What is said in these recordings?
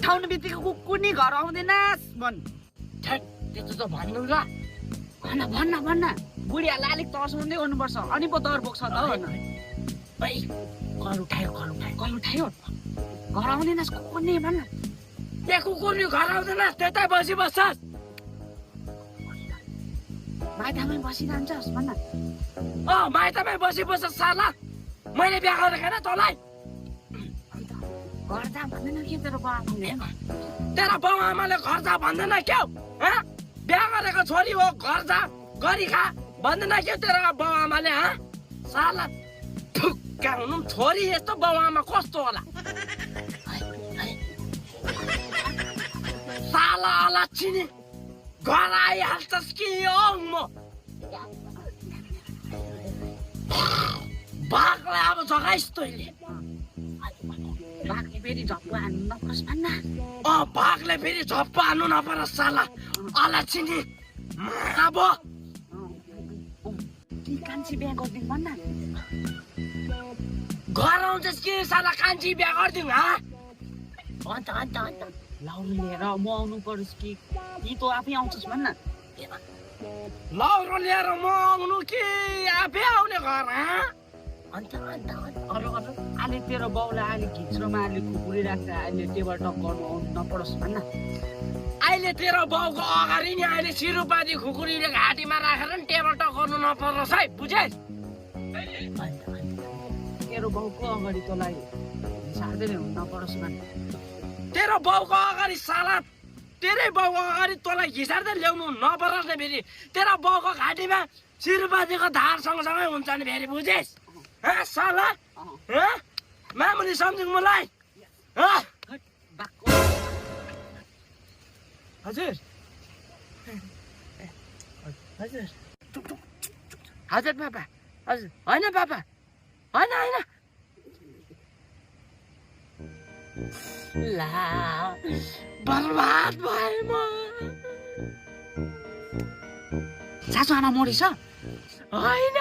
उठाउनु बित्तिकै कुकुनी घर आउँदैनस् भन्। छ्याट त्यस्तो त भन्नु ल। भन्न बुढीहरूलाई अलिक तर्साउँदै गर्नुपर्छ अनि पो डर बोक्छ त भन्न। ओइ कल उठायो कल उठायो घर आउँदैनस् कुकुनी भन्न। त्यहाँ कुकुरले घर आउँदैन त्यतै बसी बस्छस्। माइतामै बसिरहन्छस् भन्न। माइतमै बसी बस्छस् साला। मैले बिहा गरेको होइन तँलाई। घर जा भन्दैन के तेरो बाबुले? तेरो बाउ आमाले घर जा भन्दैन क्या? बिहा गरेको छोरी हो घर जा गरी खा भन्दैन के तेरो बाउ आमाले? साला ठुक्का हुनु छोरी यस्तो बाउ आमा कस्तो होला? साला अलक्षिनी घर आइहाल्छस् कि म बाघलाई अब जगाइस् तैँले। बाघले फेरि झप्पु हान्नु नपरोस् भन्न। बाघले फेरि झप्पु हान्नु नपरोस् साला अलक्षिनी। अब कान्छी बिहा गरिदिउँ भन्न। घर आउँछस् कि साला कान्छी बिहा गरिदिउँ? अन्त लाउनु लिएर म आउनु परोस् कि तँ आफै आउँछस् भन्न। लौरो लिएर म आउनु कि आफै आउने घर? अन्त अहिले तेरो बाउलाई अहिले घिच्रोमा अहिले खुकुरिरहेको अहिले टेबल टक गर्नु आउनु नपरोस् भन्न। अहिले तेरो बाउको अगाडि नि अहिले सिरुपाती खुकुरीले घाँटीमा राखेर नि टेबल टक गर्नु नपरोस् है बुझेस्? तेरो बाउको अगाडि तँलाई सार्दै ल्याउनु नपरोस् भन्न। तेरो बाउको अगाडि साला तेरै बाउको अगाडि तँलाई घिसार्दै ल्याउनु नपरोस् नि फेरि। तेरो बाउको घाँटीमा सिरुपातीको धार सँगसँगै हुन्छ नि फेरि बुझेस्? साला मामुली सम्झिनु मलाई। हजुर पापा हजुर होइन पापा होइन ला बर्बाद भए म। सासु आमा मरिस? होइन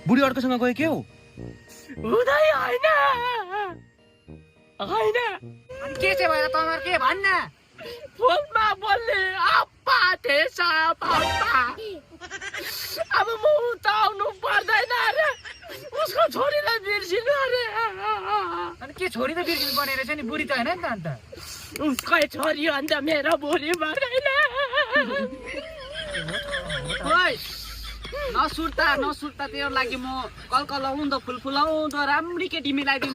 बुढी अर्कोसँग गयो के हो? हुँदै होइन अनि के चाहिँ भएर तँलाई के भन्न? फोनमा बोल्ने अप्पा थिएछ पापा। अब म उता आउनु पर्दैन अरे उसको छोरीलाई बिर्सिनु अरे। अनि के छोरी त बिर्सिनु पर्ने रहेछ नि बुढी त होइन नि त अन्त। उसकै छोरी अन्त मेरो बुढी पर्दैन। नसुर्ता तेरो लागि म कल लाउँदो फुल फुलाउँदो राम्री केटी मिलाइदिन्छु।